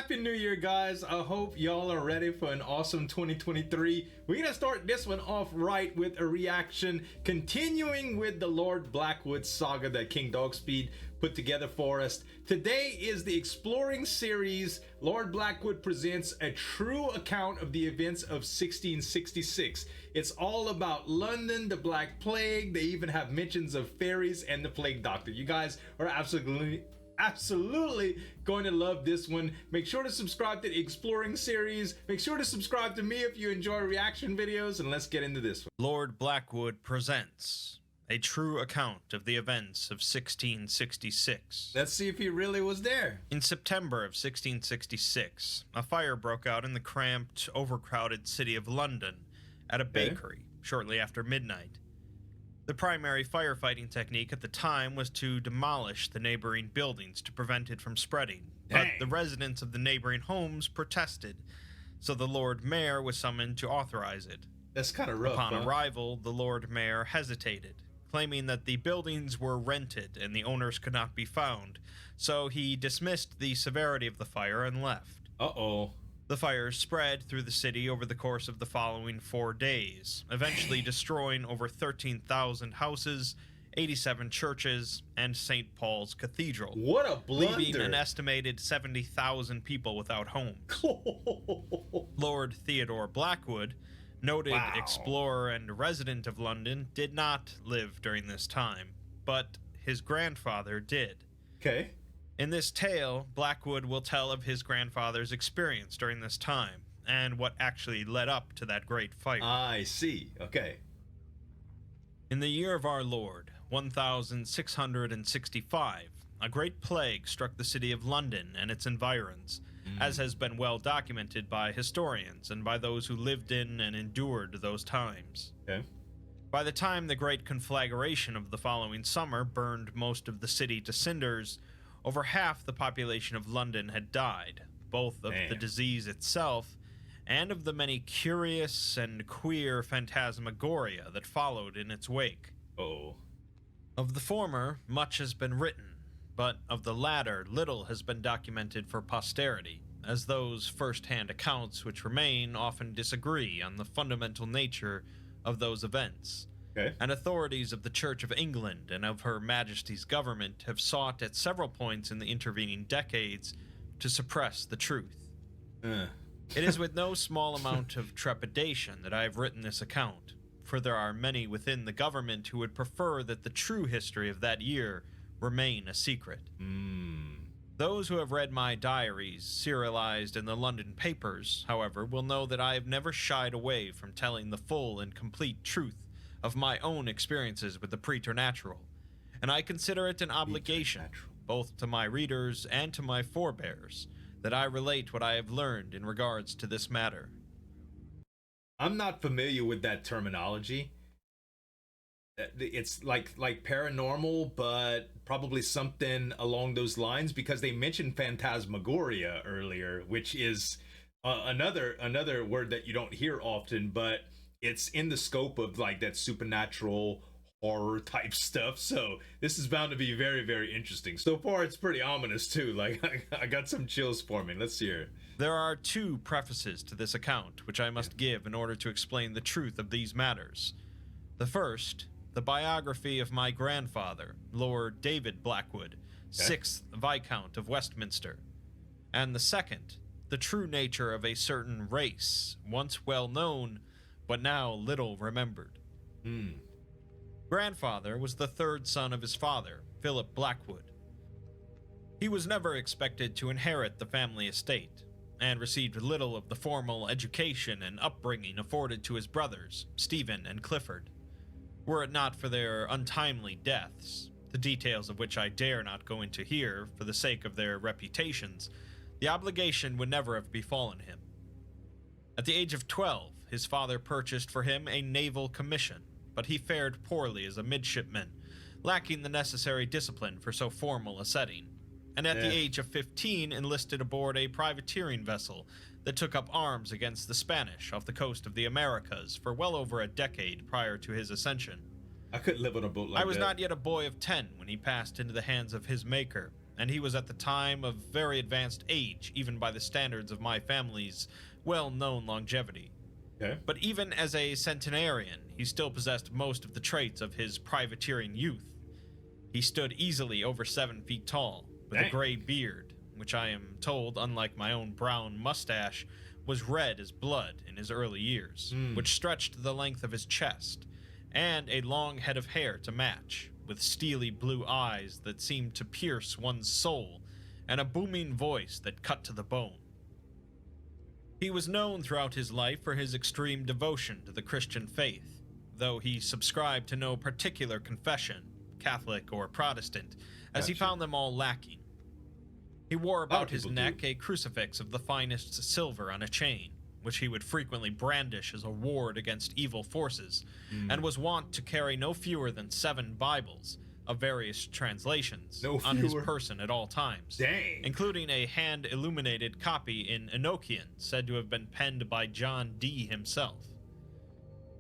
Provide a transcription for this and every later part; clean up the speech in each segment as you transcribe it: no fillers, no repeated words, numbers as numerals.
Happy New Year, guys. I hope y'all are ready for an awesome 2023. We're gonna start this one off right with a reaction, continuing with the Lord Blackwood saga that King Dogspeed put together for us. Today is the exploring series. Lord Blackwood presents a true account of the events of 1666. It's all about London, the Black Plague. They even have mentions of fairies and the Plague Doctor. You guys are absolutely going to love this one. Make sure to subscribe to the exploring series. Make sure to subscribe to me if you enjoy reaction videos, and let's get into this one. Lord Blackwood presents a true account of the events of 1666. Let's see if he really was there. In September of 1666, a fire broke out in the cramped, overcrowded city of London at a bakery shortly after midnight. The primary firefighting technique at the time was to demolish the neighboring buildings to prevent it from spreading. But the residents of the neighboring homes protested, so the Lord Mayor was summoned to authorize it. That's kind of rough. Upon arrival, the Lord Mayor hesitated, claiming that the buildings were rented and the owners could not be found, so he dismissed the severity of the fire and left. The fire spread through the city over the course of the following 4 days, eventually destroying over 13,000 houses, 87 churches, and St. Paul's Cathedral. What a blunder! Leaving an estimated 70,000 people without homes. Lord Theodore Blackwood, noted explorer and resident of London, did not live during this time, but his grandfather did. Okay. In this tale, Blackwood will tell of his grandfather's experience during this time, and what actually led up to that great fire. I see. Okay. In the year of our Lord, 1665, a great plague struck the city of London and its environs, as has been well documented by historians and by those who lived in and endured those times. Okay. By the time the great conflagration of the following summer burned most of the city to cinders, over half the population of London had died, both of the disease itself and of the many curious and queer phantasmagoria that followed in its wake. Of the former, much has been written, but of the latter, little has been documented for posterity, as those first-hand accounts which remain often disagree on the fundamental nature of those events. And authorities of the Church of England and of Her Majesty's government have sought at several points in the intervening decades to suppress the truth. It is with no small amount of trepidation that I have written this account, for there are many within the government who would prefer that the true history of that year remain a secret. Those who have read my diaries, serialized in the London papers, however, will know that I have never shied away from telling the full and complete truth of my own experiences with the preternatural, and I consider it an obligation, both to my readers and to my forebears, that I relate what I have learned in regards to this matter. I'm not familiar with that terminology. It's like paranormal, but probably something along those lines, because they mentioned phantasmagoria earlier, which is another word that you don't hear often, but it's in the scope of like that supernatural horror type stuff. So this is bound to be very, very interesting. So far, it's pretty ominous too. Like I got some chills forming. Let's hear it. There are 2 prefaces to this account, which I must give in order to explain the truth of these matters. The first, the biography of my grandfather, Lord David Blackwood, 6th Viscount of Westminster. And the second, the true nature of a certain race, once well known, but now little remembered. Grandfather was the 3rd son of his father, Philip Blackwood. He was never expected to inherit the family estate, and received little of the formal education and upbringing afforded to his brothers, Stephen and Clifford. Were it not for their untimely deaths, the details of which I dare not go into here for the sake of their reputations, the obligation would never have befallen him. At the age of 12, his father purchased for him a naval commission, but he fared poorly as a midshipman, lacking the necessary discipline for so formal a setting, and at the age of 15 enlisted aboard a privateering vessel that took up arms against the Spanish off the coast of the Americas for well over a decade prior to his ascension. I couldn't live on a boat like that. I was not yet a boy of 10 when he passed into the hands of his maker, and he was at the time of very advanced age, even by the standards of my family's well-known longevity. Okay. But even as a centenarian, he still possessed most of the traits of his privateering youth. He stood easily over 7 feet tall, with a gray beard, which I am told, unlike my own brown mustache, was red as blood in his early years, which stretched the length of his chest, and a long head of hair to match, with steely blue eyes that seemed to pierce one's soul, and a booming voice that cut to the bone. He was known throughout his life for his extreme devotion to the Christian faith, though he subscribed to no particular confession, Catholic or Protestant, as he found them all lacking. He wore about his neck a crucifix of the finest silver on a chain, which he would frequently brandish as a ward against evil forces, and was wont to carry no fewer than 7 Bibles of various translations on his person at all times, including a hand-illuminated copy in Enochian said to have been penned by John Dee himself.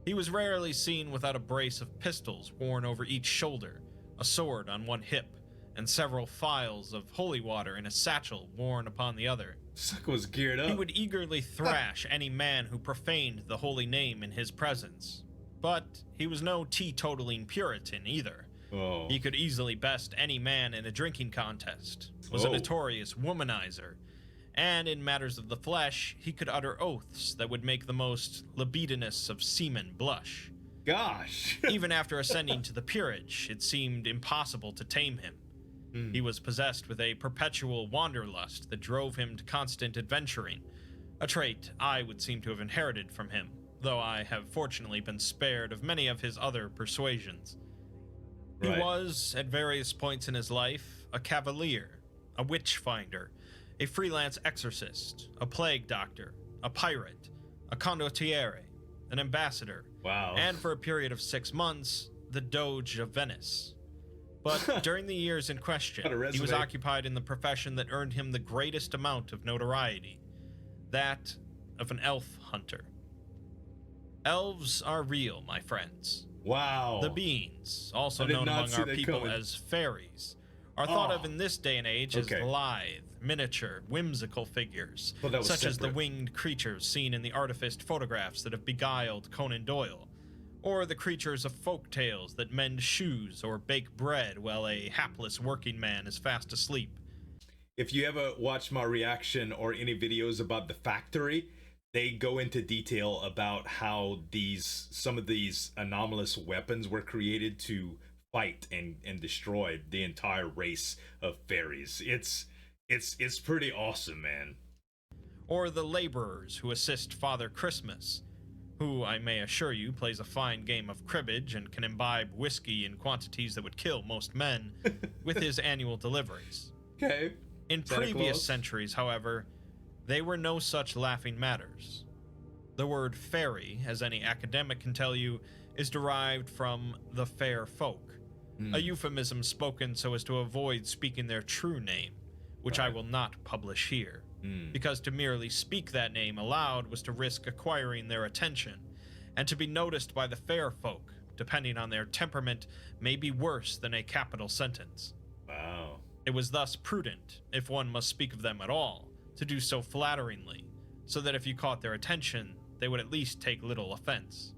He was rarely seen without a brace of pistols worn over each shoulder, a sword on one hip, and several phials of holy water in a satchel worn upon the other. Sucker was geared up. He would eagerly thrash any man who profaned the holy name in his presence. But he was no teetotaling Puritan either. Oh. He could easily best any man in a drinking contest, was a notorious womanizer, and in matters of the flesh, he could utter oaths that would make the most libidinous of seamen blush. Gosh. Even after ascending to the peerage, it seemed impossible to tame him. He was possessed with a perpetual wanderlust that drove him to constant adventuring, a trait I would seem to have inherited from him, though I have fortunately been spared of many of his other persuasions. He was, at various points in his life, a cavalier, a witch finder, a freelance exorcist, a plague doctor, a pirate, a condottiere, an ambassador, and for a period of 6 months, the Doge of Venice. But during the years in question, he was occupied in the profession that earned him the greatest amount of notoriety, that of an elf hunter. Elves are real, my friends. Wow. The beings, also known among our people as fairies, are thought of in this day and age as lithe, miniature, whimsical figures, such as the winged creatures seen in the artificed photographs that have beguiled Conan Doyle, or the creatures of folk tales that mend shoes or bake bread while a hapless working man is fast asleep. If you ever watch my reaction or any videos about the factory, they go into detail about how some of these anomalous weapons were created to fight and destroy the entire race of fairies. It's pretty awesome, man. Or the laborers who assist Father Christmas, who, I may assure you, plays a fine game of cribbage and can imbibe whiskey in quantities that would kill most men with his annual deliveries. Okay. In previous centuries, however, they were no such laughing matters. The word fairy, as any academic can tell you, is derived from the fair folk, a euphemism spoken so as to avoid speaking their true name, which I will not publish here, because to merely speak that name aloud was to risk acquiring their attention, and to be noticed by the fair folk, depending on their temperament, may be worse than a capital sentence. Wow. It was thus prudent, if one must speak of them at all, to do so flatteringly, so that if you caught their attention, they would at least take little offense.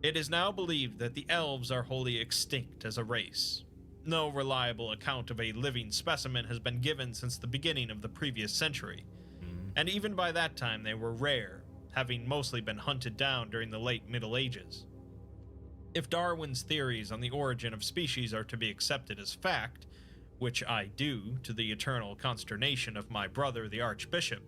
It is now believed that the elves are wholly extinct as a race. No reliable account of a living specimen has been given since the beginning of the previous century, and even by that time they were rare, having mostly been hunted down during the late Middle Ages. If Darwin's theories on the origin of species are to be accepted as fact, which I do to the eternal consternation of my brother the Archbishop,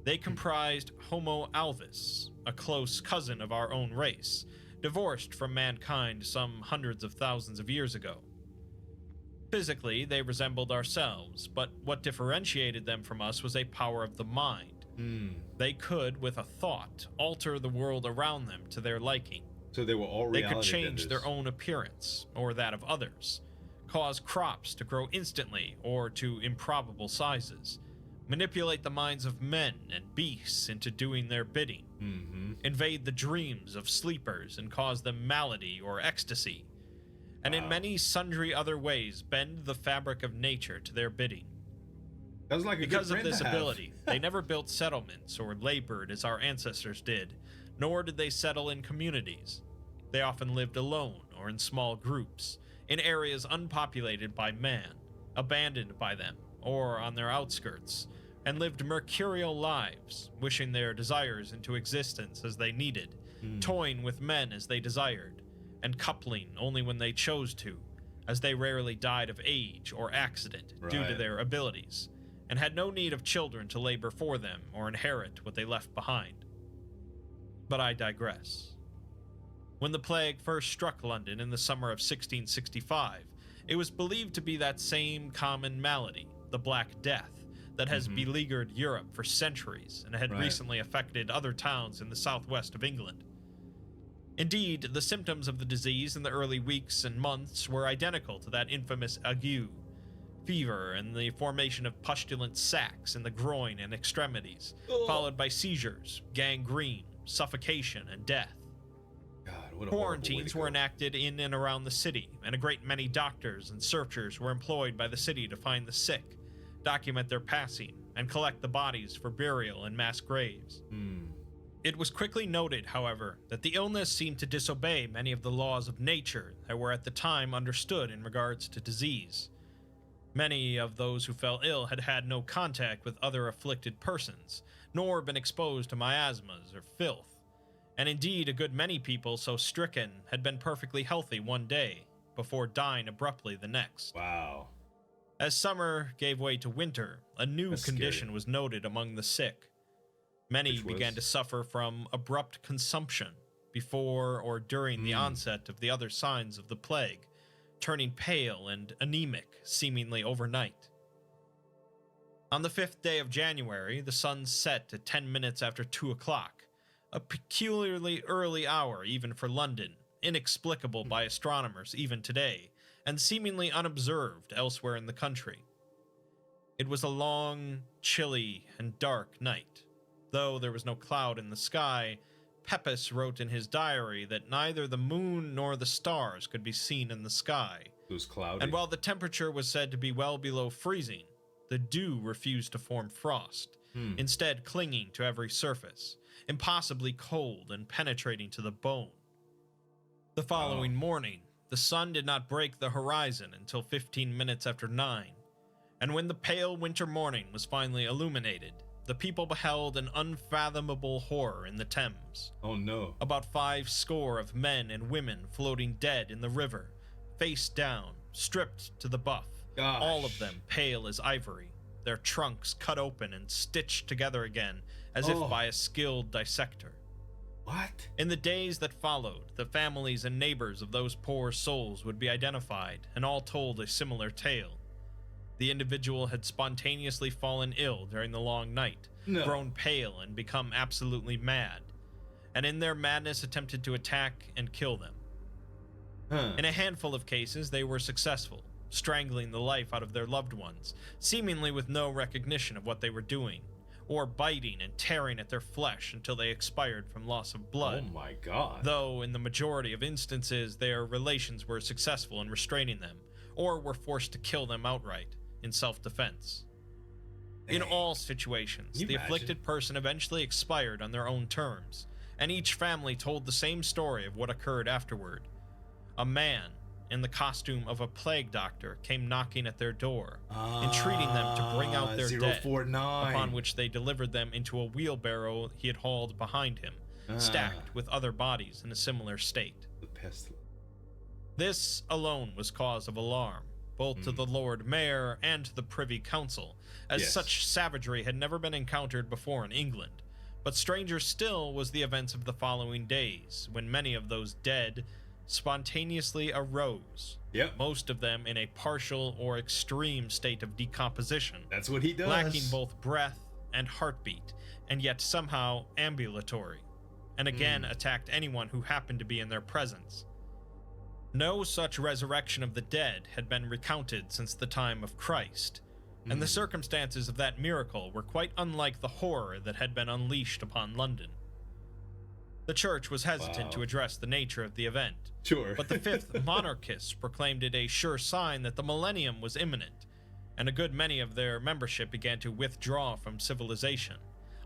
they comprised Homo alvis, a close cousin of our own race, divorced from mankind some hundreds of thousands of years ago. Physically, they resembled ourselves, but what differentiated them from us was a power of the mind. They could, with a thought, alter the world around them to their liking. So they were all reality. They could change their own appearance, or that of others, cause crops to grow instantly or to improbable sizes, manipulate the minds of men and beasts into doing their bidding, invade the dreams of sleepers and cause them malady or ecstasy, and in many sundry other ways bend the fabric of nature to their bidding. That's like a Because good of friend this to have. ability, they never built settlements or labored as our ancestors did, nor did they settle in communities. They often lived alone or in small groups, in areas unpopulated by man, abandoned by them, or on their outskirts, and lived mercurial lives, wishing their desires into existence as they needed, toying with men as they desired, and coupling only when they chose to, as they rarely died of age or accident due to their abilities, and had no need of children to labor for them or inherit what they left behind. But I digress. When the plague first struck London in the summer of 1665, it was believed to be that same common malady, the Black Death, that has beleaguered Europe for centuries and had recently affected other towns in the southwest of England. Indeed, the symptoms of the disease in the early weeks and months were identical to that infamous ague: fever and the formation of pustulent sacs in the groin and extremities, followed by seizures, gangrene, suffocation, and death. God, what a Quarantines were enacted in and around the city, and a great many doctors and searchers were employed by the city to find the sick, document their passing, and collect the bodies for burial in mass graves. It was quickly noted, however, that the illness seemed to disobey many of the laws of nature that were at the time understood in regards to disease. Many of those who fell ill had had no contact with other afflicted persons, nor been exposed to miasmas or filth, and indeed a good many people so stricken had been perfectly healthy one day, before dying abruptly the next. Wow. As summer gave way to winter, a new condition was noted among the sick. Many began to suffer from abrupt consumption before or during the onset of the other signs of the plague, turning pale and anemic seemingly overnight. On the 5th day of January, the sun set at 10 minutes after 2 o'clock, a peculiarly early hour even for London, inexplicable by astronomers even today, and seemingly unobserved elsewhere in the country. It was a long, chilly, and dark night. Though there was no cloud in the sky, Pepys wrote in his diary that neither the moon nor the stars could be seen in the sky. It was cloudy. And while the temperature was said to be well below freezing, the dew refused to form frost, instead clinging to every surface, impossibly cold and penetrating to the bone. The following morning, the sun did not break the horizon until 15 minutes after 9, and when the pale winter morning was finally illuminated, the people beheld an unfathomable horror in the Thames. Oh no. About 50 of men and women floating dead in the river, face down, stripped to the buff, all of them pale as ivory, their trunks cut open and stitched together again as if by a skilled dissector. What? In the days that followed, the families and neighbors of those poor souls would be identified, and all told a similar tale. The individual had spontaneously fallen ill during the long night, grown pale and become absolutely mad, and in their madness attempted to attack and kill them. In a handful of cases, they were successful, strangling the life out of their loved ones, seemingly with no recognition of what they were doing, or biting and tearing at their flesh until they expired from loss of blood. Oh my God. Though in the majority of instances, their relations were successful in restraining them, or were forced to kill them outright in self-defense. In all situations, the afflicted person eventually expired on their own terms, and each family told the same story of what occurred afterward. A man, in the costume of a plague doctor, came knocking at their door, entreating them to bring out their dead, upon which they delivered them into a wheelbarrow he had hauled behind him, stacked with other bodies in a similar state. The pestilence. This alone was cause of alarm, both to the Lord Mayor and to the Privy Council, as such savagery had never been encountered before in England. But stranger still was the events of the following days, when many of those dead spontaneously arose, most of them in a partial or extreme state of decomposition. That's what he does. Lacking both breath and heartbeat, and yet somehow ambulatory, and again attacked anyone who happened to be in their presence. No such resurrection of the dead had been recounted since the time of Christ, and the circumstances of that miracle were quite unlike the horror that had been unleashed upon London. The church was hesitant to address the nature of the event. Sure. But the fifth monarchists proclaimed it a sure sign that the millennium was imminent, and a good many of their membership began to withdraw from civilization,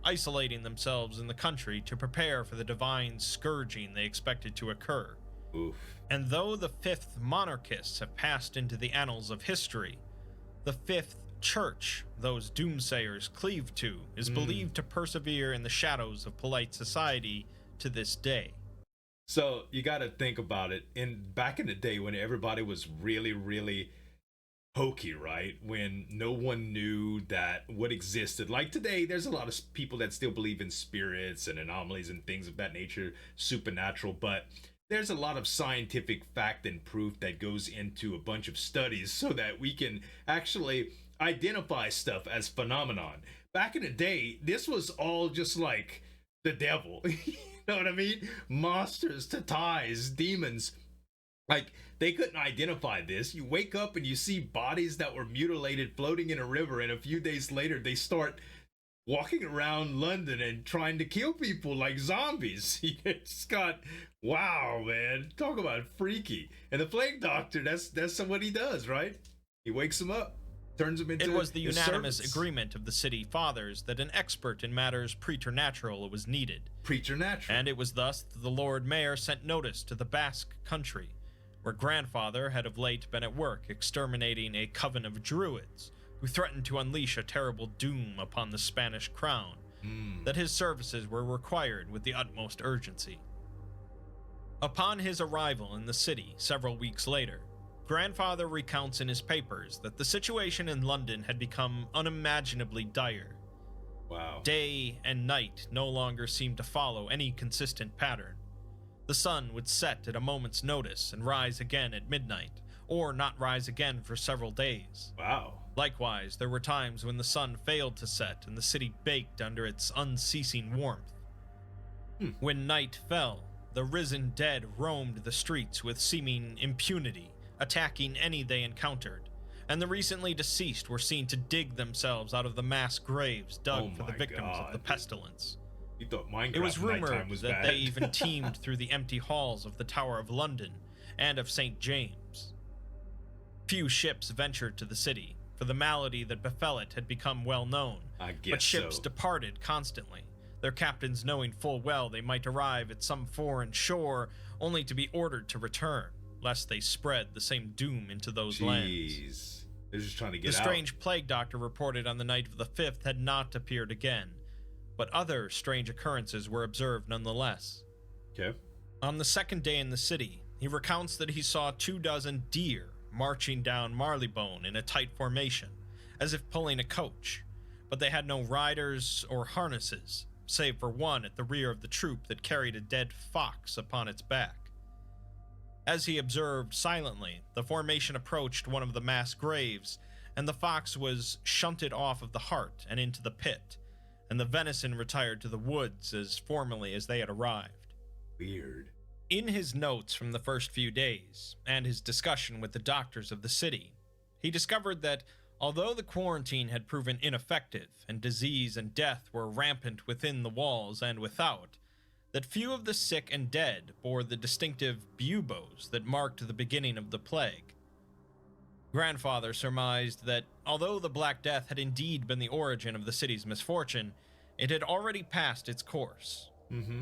isolating themselves in the country to prepare for the divine scourging they expected to occur. Oof. And though the fifth monarchists have passed into the annals of history, the fifth church those doomsayers cleave to is believed to persevere in the shadows of polite society to this day. So you got to think about it. Back in the day when everybody was really, really hokey, right? When no one knew that what existed. Like today, there's a lot of people that still believe in spirits and anomalies and things of that nature, supernatural, but there's a lot of scientific fact and proof that goes into a bunch of studies so that we can actually identify stuff as phenomenon. Back in the day, this was all just like the devil. You know what I mean? Monsters, tatais, demons. Like, they couldn't identify this. You wake up and you see bodies that were mutilated floating in a river, and a few days later they start walking around London and trying to kill people like zombies. It's got, wow, man. Talk about freaky. And the plague doctor, that's what he does, right? He wakes them up. Turns them into It was the unanimous servants. agreement of the city fathers that an expert in matters preternatural was needed. Preternatural. And it was thus that the Lord Mayor sent notice to the Basque country, where grandfather had of late been at work exterminating a coven of druids who threatened to unleash a terrible doom upon the Spanish crown, that his services were required with the utmost urgency. Upon his arrival in the city several weeks later, grandfather recounts in his papers that the situation in London had become unimaginably dire. Wow. Day and night no longer seemed to follow any consistent pattern. The sun would set at a moment's notice and rise again at midnight, or not rise again for several days. Wow. Likewise, there were times when the sun failed to set and the city baked under its unceasing warmth. When night fell, the risen dead roamed the streets with seeming impunity, attacking any they encountered, and the recently deceased were seen to dig themselves out of the mass graves dug for the victims of the pestilence. You thought Minecraft It was rumored nighttime was that bad. they even teemed through the empty halls of the Tower of London and of St. James. Few ships ventured to the city, for the malady that befell it had become well known, I guess but ships so. departed constantly, their captains knowing full well they might arrive at some foreign shore only to be ordered to return, lest they spread the same doom into those lands. They're just trying to get The out. strange plague doctor reported on the night of the 5th had not appeared again, but other strange occurrences were observed nonetheless. Okay. On the second day in the city, he recounts that he saw 24 deer marching down Marylebone in a tight formation, as if pulling a coach, but they had no riders or harnesses, save for one at the rear of the troop that carried a dead fox upon its back. As he observed silently, the formation approached one of the mass graves, and the fox was shunted off of the heart and into the pit, and the venison retired to the woods as formally as they had arrived. Weird. In his notes from the first few days, and his discussion with the doctors of the city, he discovered that, although the quarantine had proven ineffective, and disease and death were rampant within the walls and without, that few of the sick and dead bore the distinctive buboes that marked the beginning of the plague. Grandfather surmised that, although the Black Death had indeed been the origin of the city's misfortune, it had already passed its course.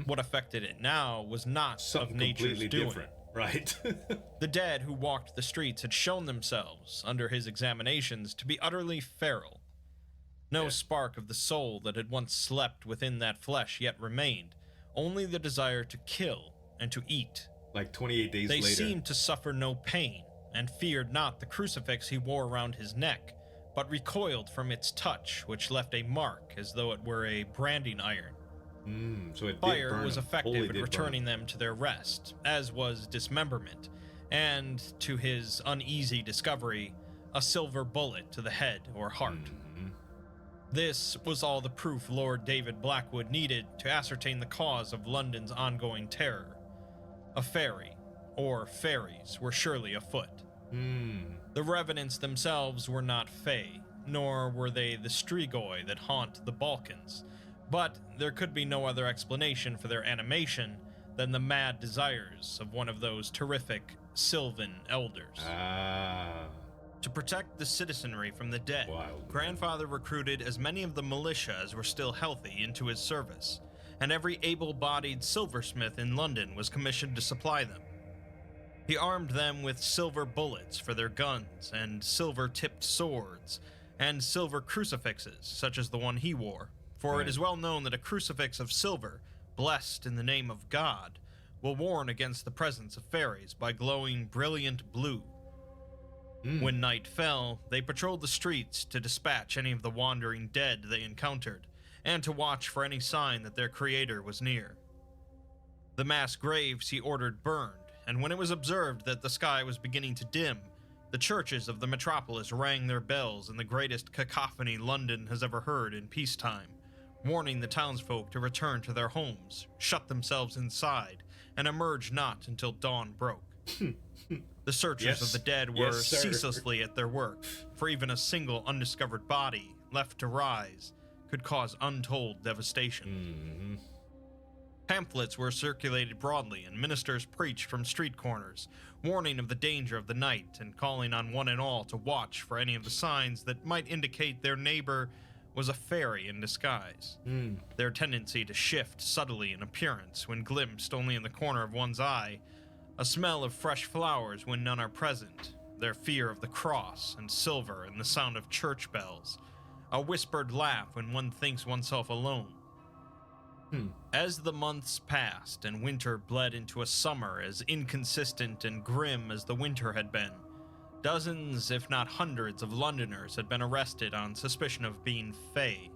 What affected it now was not Something of nature's completely doing. different, right? The dead who walked the streets had shown themselves, under his examinations, to be utterly feral. No spark of the soul that had once slept within that flesh yet remained, only the desire to kill and to eat. Like 28 days They later. seemed to suffer no pain, and feared not the crucifix he wore around his neck, but recoiled from its touch, which left a mark as though it were a branding iron. So it did Fire burn was them. effective Holy at did returning burn them to their rest, as was dismemberment, and, to his uneasy discovery, a silver bullet to the head or heart. This was all the proof Lord David Blackwood needed to ascertain the cause of London's ongoing terror. A fairy, or fairies, were surely afoot. The revenants themselves were not fae, nor were they the strigoi that haunt the Balkans, But there could be no other explanation for their animation than the mad desires of one of those terrific Sylvan elders. To protect the citizenry from the dead, Grandfather recruited as many of the militia as were still healthy into his service, and every able-bodied silversmith in London was commissioned to supply them. He armed them with silver bullets for their guns, and silver-tipped swords, and silver crucifixes, such as the one he wore, for it is well known that a crucifix of silver, blessed in the name of God, will warn against the presence of fairies by glowing brilliant blue. When night fell, they patrolled the streets to dispatch any of the wandering dead they encountered, and to watch for any sign that their creator was near. The mass graves he ordered burned, and when it was observed that the sky was beginning to dim, the churches of the metropolis rang their bells in the greatest cacophony London has ever heard in peacetime, warning the townsfolk to return to their homes, shut themselves inside, and emerge not until dawn broke. The searchers of the dead were ceaselessly at their work, for even a single undiscovered body, left to rise, could cause untold devastation. Pamphlets were circulated broadly, and ministers preached from street corners, warning of the danger of the night and calling on one and all to watch for any of the signs that might indicate their neighbor was a fairy in disguise. Their tendency to shift subtly in appearance when glimpsed only in the corner of one's eye, a smell of fresh flowers when none are present, their fear of the cross and silver and the sound of church bells, a whispered laugh when one thinks oneself alone. As the months passed and winter bled into a summer as inconsistent and grim as the winter had been, dozens, if not hundreds, of Londoners had been arrested on suspicion of being fae,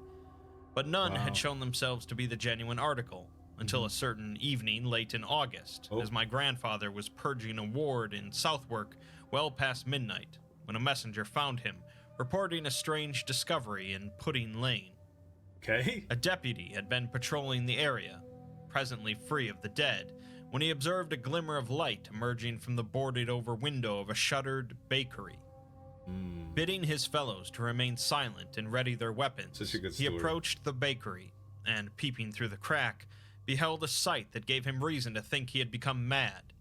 but none had shown themselves to be the genuine article, until a certain evening late in August, as my grandfather was purging a ward in Southwark well past midnight, when a messenger found him, reporting a strange discovery in Pudding Lane. A deputy had been patrolling the area, presently free of the dead, when he observed a glimmer of light emerging from the boarded-over window of a shuttered bakery. Bidding his fellows to remain silent and ready their weapons, he approached the bakery, and, peeping through the crack, beheld a sight that gave him reason to think he had become mad.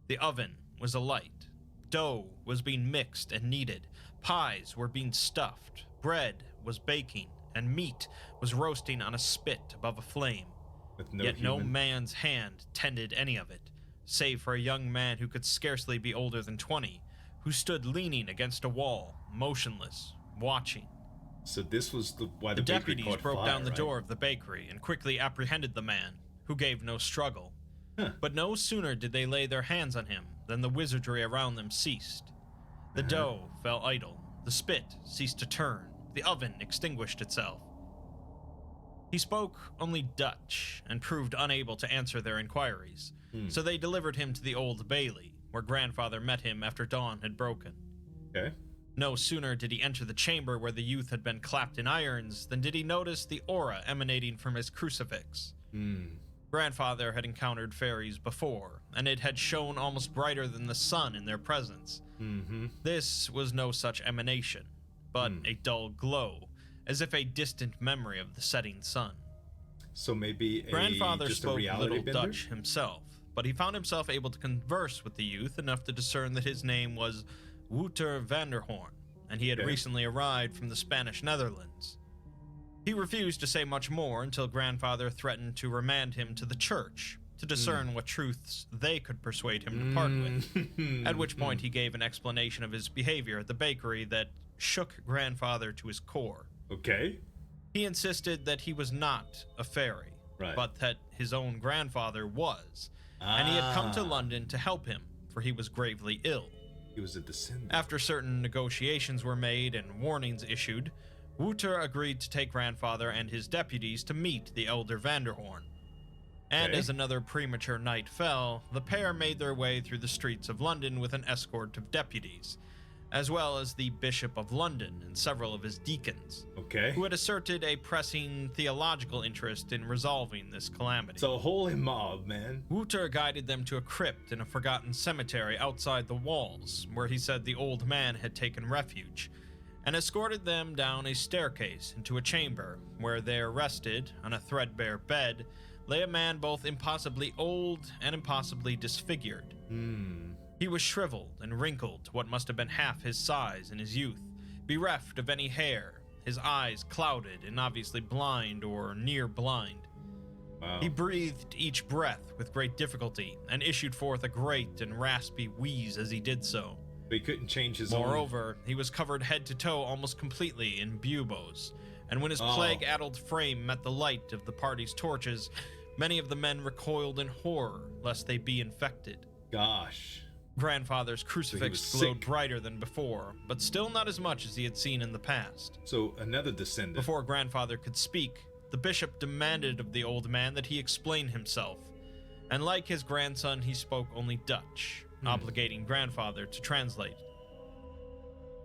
The oven was alight, dough was being mixed and kneaded, pies were being stuffed, bread was baking, and meat was roasting on a spit above a flame. Yet no man's hand tended any of it, save for a young man who could scarcely be older than 20, who stood leaning against a wall, motionless, watching. So this was why the deputies broke down the door of the bakery and quickly apprehended the man, who gave no struggle. But no sooner did they lay their hands on him than the wizardry around them ceased. The dough fell idle, the spit ceased to turn, the oven extinguished itself. He spoke only Dutch and proved unable to answer their inquiries, so they delivered him to the Old Bailey, where Grandfather met him after dawn had broken. No sooner did he enter the chamber where the youth had been clapped in irons than did he notice the aura emanating from his crucifix. Grandfather had encountered fairies before, and it had shone almost brighter than the sun in their presence. This was no such emanation, but a dull glow, as if a distant memory of the setting sun. So maybe Grandfather just spoke a reality little bender? Dutch himself, but he found himself able to converse with the youth enough to discern that his name was Wouter Vanderhorn, and he had recently arrived from the Spanish Netherlands. He refused to say much more until Grandfather threatened to remand him to the church to discern what truths they could persuade him to part with, at which point he gave an explanation of his behavior at the bakery that shook Grandfather to his core. He insisted that he was not a fairy, but that his own grandfather was, and he had come to London to help him, for he was gravely ill. He was a descendant. After certain negotiations were made and warnings issued, Wouter agreed to take Grandfather and his deputies to meet the elder Vanderhorn. And as another premature night fell, the pair made their way through the streets of London with an escort of deputies, as well as the Bishop of London and several of his deacons, who had asserted a pressing theological interest in resolving this calamity. So holy mob, man. Wouter guided them to a crypt in a forgotten cemetery outside the walls, where he said the old man had taken refuge, and escorted them down a staircase into a chamber where there rested, on a threadbare bed, lay a man both impossibly old and impossibly disfigured. He was shriveled and wrinkled to what must have been half his size in his youth, bereft of any hair, his eyes clouded and obviously blind or near blind. Wow. He breathed each breath with great difficulty and issued forth a great and raspy wheeze as he did so. But he couldn't change his Moreover, he was covered head to toe almost completely in buboes, and when his plague-addled frame met the light of the party's torches, many of the men recoiled in horror lest they be infected. Gosh. Grandfather's crucifix glowed brighter than before, but still not as much as he had seen in the past. So another descendant. Before Grandfather could speak, the bishop demanded of the old man that he explain himself, and like his grandson, he spoke only Dutch, obligating Grandfather to translate.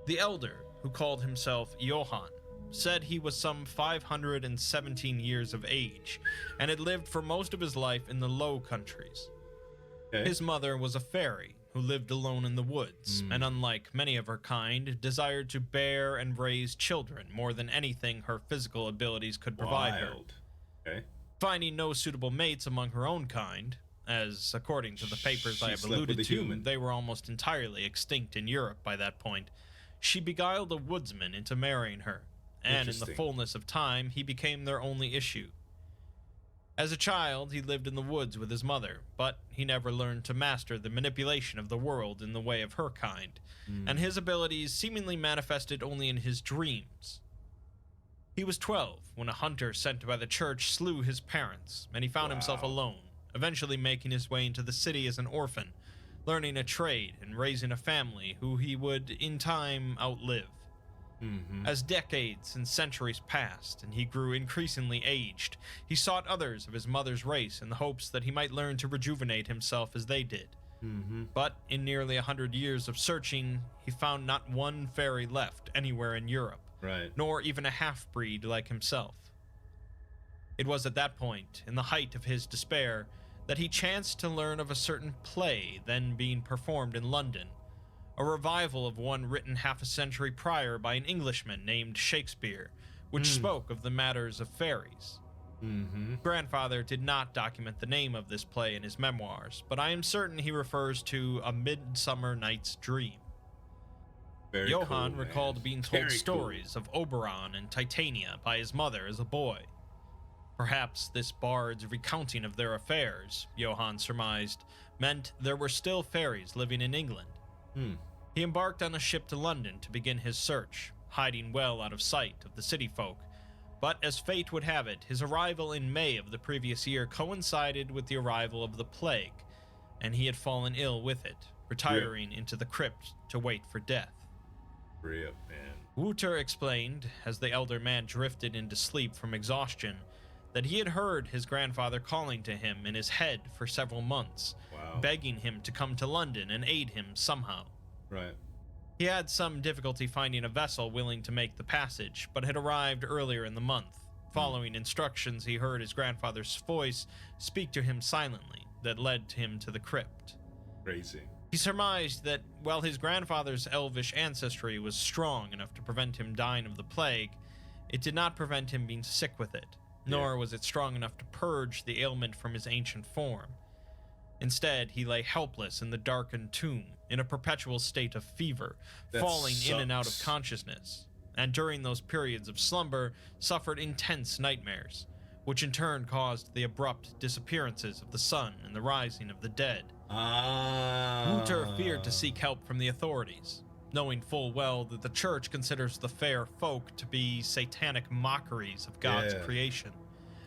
The elder, who called himself Johann, said he was some 517 years of age, and had lived for most of his life in the Low Countries. Okay. His mother was a fairy, who lived alone in the woods, and unlike many of her kind, desired to bear and raise children more than anything her physical abilities could provide her. Okay. Finding no suitable mates among her own kind, as according to the papers I have alluded to, they were almost entirely extinct in Europe by that point, she beguiled a woodsman into marrying her, and in the fullness of time, he became their only issue. As a child, he lived in the woods with his mother, but he never learned to master the manipulation of the world in the way of her kind, and his abilities seemingly manifested only in his dreams. He was 12 when a hunter sent by the church slew his parents, and he found himself alone, eventually making his way into the city as an orphan, learning a trade and raising a family who he would, in time, outlive. As decades and centuries passed, and he grew increasingly aged, he sought others of his mother's race in the hopes that he might learn to rejuvenate himself as they did. But in nearly 100 years of searching, he found not one fairy left anywhere in Europe, nor even a half-breed like himself. It was at that point, in the height of his despair, that he chanced to learn of a certain play then being performed in London, a revival of one written half a century prior by an Englishman named Shakespeare, which spoke of the matters of fairies. Grandfather did not document the name of this play in his memoirs, but I am certain he refers to A Midsummer Night's Dream. Johann recalled being told stories of Oberon and Titania by his mother as a boy. Perhaps this bard's recounting of their affairs, Johann surmised, meant there were still fairies living in England. He embarked on a ship to London to begin his search, hiding well out of sight of the city folk. But as fate would have it, his arrival in May of the previous year coincided with the arrival of the plague, and he had fallen ill with it, retiring into the crypt to wait for death. Rip, man. Wouter explained, as the elder man drifted into sleep from exhaustion, that he had heard his grandfather calling to him in his head for several months, begging him to come to London and aid him somehow. He had some difficulty finding a vessel willing to make the passage, but had arrived earlier in the month. Following instructions, he heard his grandfather's voice speak to him silently, that led him to the crypt. Crazy. He surmised that while his grandfather's elvish ancestry was strong enough to prevent him dying of the plague, it did not prevent him being sick with it, nor was it strong enough to purge the ailment from his ancient form. Instead, he lay helpless in the darkened tomb, in a perpetual state of fever, falling in and out of consciousness, and during those periods of slumber, suffered intense nightmares, which in turn caused the abrupt disappearances of the sun and the rising of the dead. Wouter feared to seek help from the authorities, knowing full well that the church considers the fair folk to be satanic mockeries of God's creation,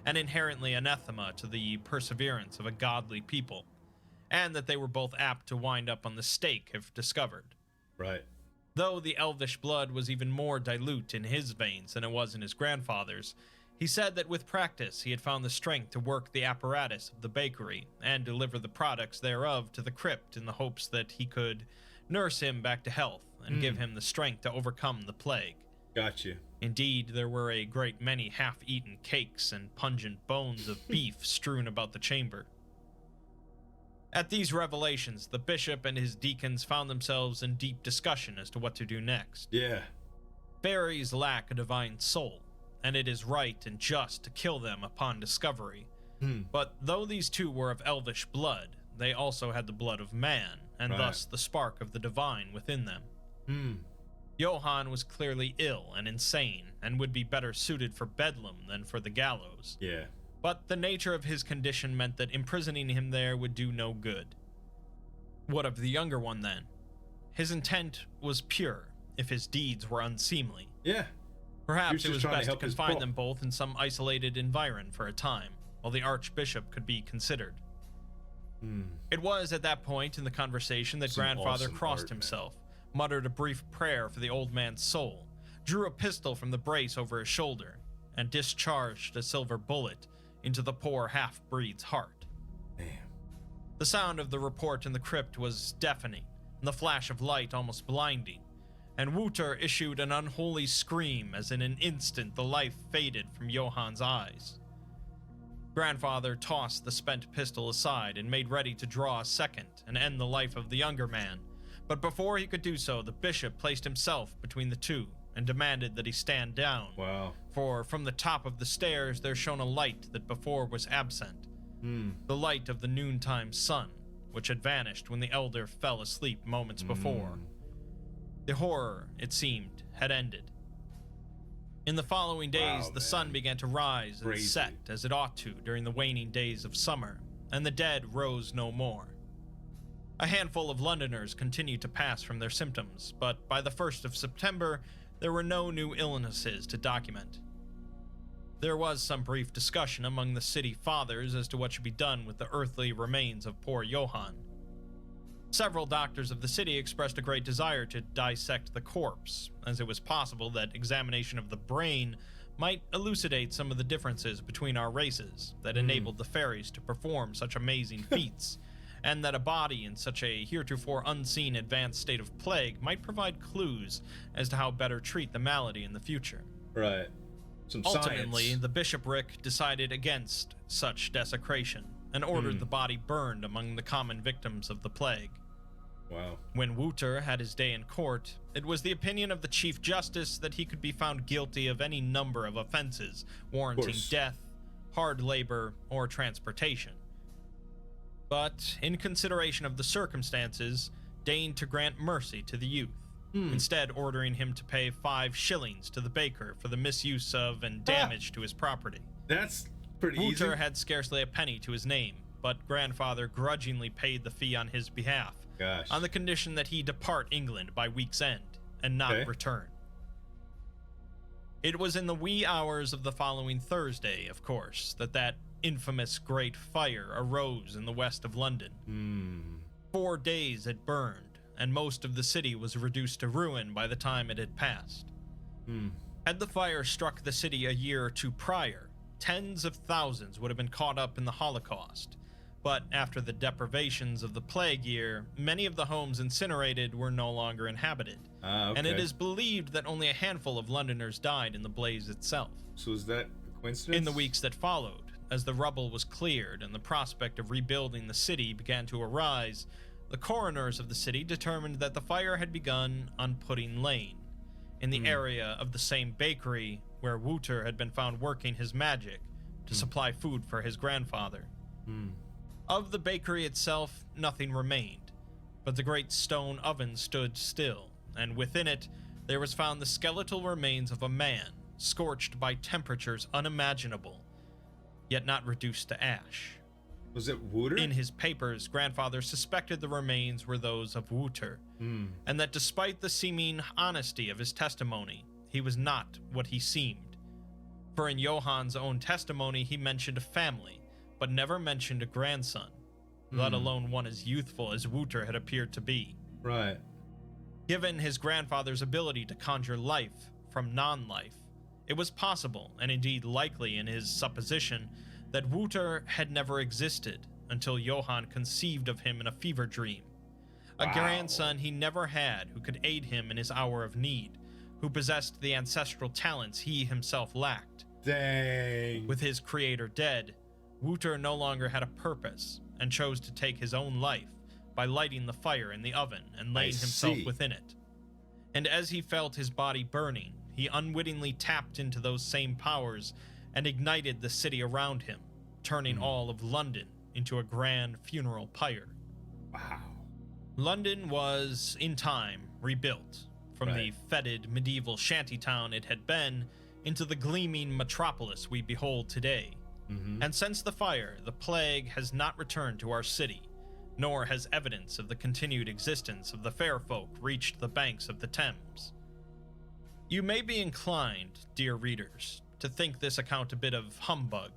and inherently anathema to the perseverance of a godly people, and that they were both apt to wind up on the stake if discovered. Though the elvish blood was even more dilute in his veins than it was in his grandfather's, he said that with practice he had found the strength to work the apparatus of the bakery and deliver the products thereof to the crypt in the hopes that he could nurse him back to health and give him the strength to overcome the plague. Gotcha. Indeed, there were a great many half-eaten cakes and pungent bones of beef strewn about the chamber. At these revelations, the bishop and his deacons found themselves in deep discussion as to what to do next. Fairies lack a divine soul, and it is right and just to kill them upon discovery. But though these two were of elvish blood, they also had the blood of man, and thus the spark of the divine within them. Johann was clearly ill and insane, and would be better suited for Bedlam than for the gallows. Yeah. But the nature of his condition meant that imprisoning him there would do no good. What of the younger one, then? His intent was pure, if his deeds were unseemly. Yeah. Perhaps it was best to confine them both in some isolated environ for a time, while the Archbishop could be considered. It was at that point in the conversation that Grandfather crossed himself, muttered a brief prayer for the old man's soul, drew a pistol from the brace over his shoulder, and discharged a silver bullet into the poor half-breed's heart. Damn. The sound of the report in the crypt was deafening, and the flash of light almost blinding, and Wouter issued an unholy scream as in an instant the life faded from Johann's eyes. Grandfather tossed the spent pistol aside and made ready to draw a second and end the life of the younger man, but before he could do so, the bishop placed himself between the two and demanded that he stand down. Wow. For from the top of the stairs there shone a light that before was absent, the light of the noontime sun, which had vanished when the elder fell asleep moments before. The horror, it seemed, had ended. In the following days, the sun began to rise and set as it ought to during the waning days of summer, and the dead rose no more. A handful of Londoners continued to pass from their symptoms, but by the 1st of September, there were no new illnesses to document. There was some brief discussion among the city fathers as to what should be done with the earthly remains of poor Johann. Several doctors of the city expressed a great desire to dissect the corpse, as it was possible that examination of the brain might elucidate some of the differences between our races that enabled the fairies to perform such amazing feats, and that a body in such a heretofore unseen advanced state of plague might provide clues as to how better treat the malady in the future. Right. Some Ultimately, science. the bishopric decided against such desecration and ordered the body burned among the common victims of the plague. Wow. When Wouter had his day in court, it was the opinion of the Chief Justice that he could be found guilty of any number of offenses warranting death, hard labor, or transportation. But, in consideration of the circumstances, deigned to grant mercy to the youth, instead ordering him to pay 5 shillings to the baker for the misuse of and damage to his property. That's pretty easy. Wouter had scarcely a penny to his name, but Grandfather grudgingly paid the fee on his behalf, on the condition that he depart England by week's end, and not return. It was in the wee hours of the following Thursday, of course, that infamous great fire arose in the west of London. 4 days it burned, and most of the city was reduced to ruin by the time it had passed. Had the fire struck the city a year or two prior, tens of thousands would have been caught up in the Holocaust. But after the deprivations of the plague year, many of the homes incinerated were no longer inhabited. And it is believed that only a handful of Londoners died in the blaze itself. So is that a coincidence? In the weeks that followed, as the rubble was cleared and the prospect of rebuilding the city began to arise, the coroners of the city determined that the fire had begun on Pudding Lane, in the area of the same bakery where Wouter had been found working his magic to supply food for his grandfather. Of the bakery itself, nothing remained, but the great stone oven stood still, and within it there was found the skeletal remains of a man, scorched by temperatures unimaginable, yet not reduced to ash. Was it Wouter? In his papers, Grandfather suspected the remains were those of Wouter, and that despite the seeming honesty of his testimony, he was not what he seemed. For in Johann's own testimony he mentioned a family, but never mentioned a grandson, let alone one as youthful as Wouter had appeared to be. Right. Given his grandfather's ability to conjure life from non-life, it was possible, and indeed likely in his supposition, that Wouter had never existed until Johann conceived of him in a fever dream. A grandson he never had who could aid him in his hour of need, who possessed the ancestral talents he himself lacked. Dang. With his creator dead, Wouter no longer had a purpose, and chose to take his own life by lighting the fire in the oven and laying himself within it. And as he felt his body burning, he unwittingly tapped into those same powers and ignited the city around him, turning all of London into a grand funeral pyre. Wow. London was, in time, rebuilt from the fetid medieval shantytown it had been into the gleaming metropolis we behold today. And since the fire, the plague has not returned to our city, nor has evidence of the continued existence of the fair folk reached the banks of the Thames. You may be inclined, dear readers, to think this account a bit of humbug.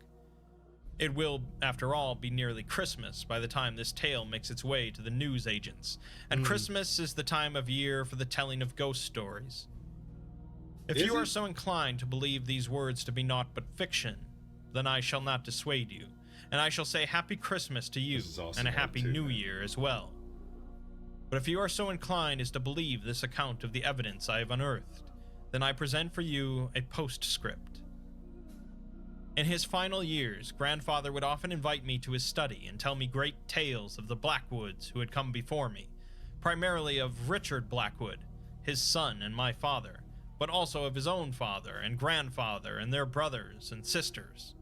It will, after all, be nearly Christmas by the time this tale makes its way to the news agents, and Christmas is the time of year for the telling of ghost stories. If you are so inclined to believe these words to be naught but fiction, then I shall not dissuade you, and I shall say Happy Christmas to you, and a Happy New Year as well. But if you are so inclined as to believe this account of the evidence I have unearthed, then I present for you a postscript. In his final years, Grandfather would often invite me to his study and tell me great tales of the Blackwoods who had come before me, primarily of Richard Blackwood, his son and my father, but also of his own father and grandfather and their brothers and sisters.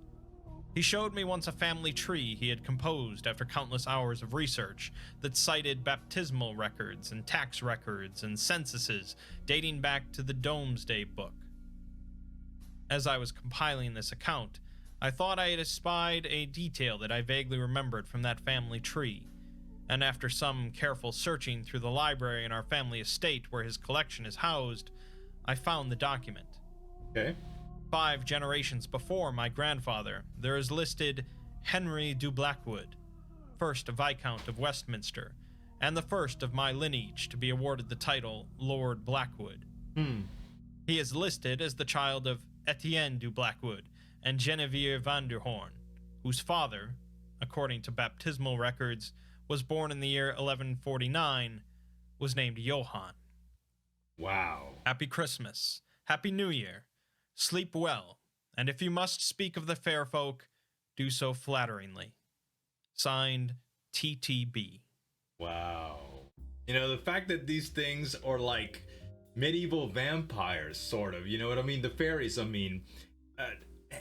He showed me once a family tree he had composed after countless hours of research that cited baptismal records and tax records and censuses dating back to the Domesday Book. As I was compiling this account, I thought I had espied a detail that I vaguely remembered from that family tree, and after some careful searching through the library in our family estate where his collection is housed, I found the document. Okay. 5 generations before my grandfather, there is listed Henry du Blackwood, 1st Viscount of Westminster, and the first of my lineage to be awarded the title Lord Blackwood. He is listed as the child of Etienne du Blackwood and Genevieve van der Horn, whose father, according to baptismal records, was born in the year 1149, was named Johann. Wow. Happy Christmas, Happy New Year, sleep well, and if you must speak of the fair folk, do so flatteringly. Signed, TTB. Wow. You know, the fact that these things are like medieval vampires, sort of, you know what I mean? The fairies, I mean,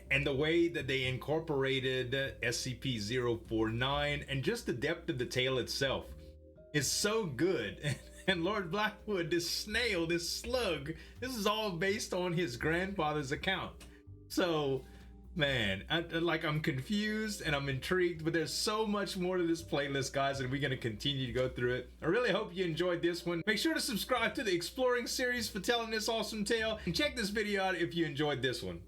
and the way that they incorporated SCP-049 and just the depth of the tale itself is so good. And Lord Blackwood, this snail, this slug, this is all based on his grandfather's account. So, man, I'm confused and I'm intrigued, but there's so much more to this playlist, guys, and we're going to continue to go through it. I really hope you enjoyed this one. Make sure to subscribe to the Exploring series for telling this awesome tale, and check this video out if you enjoyed this one.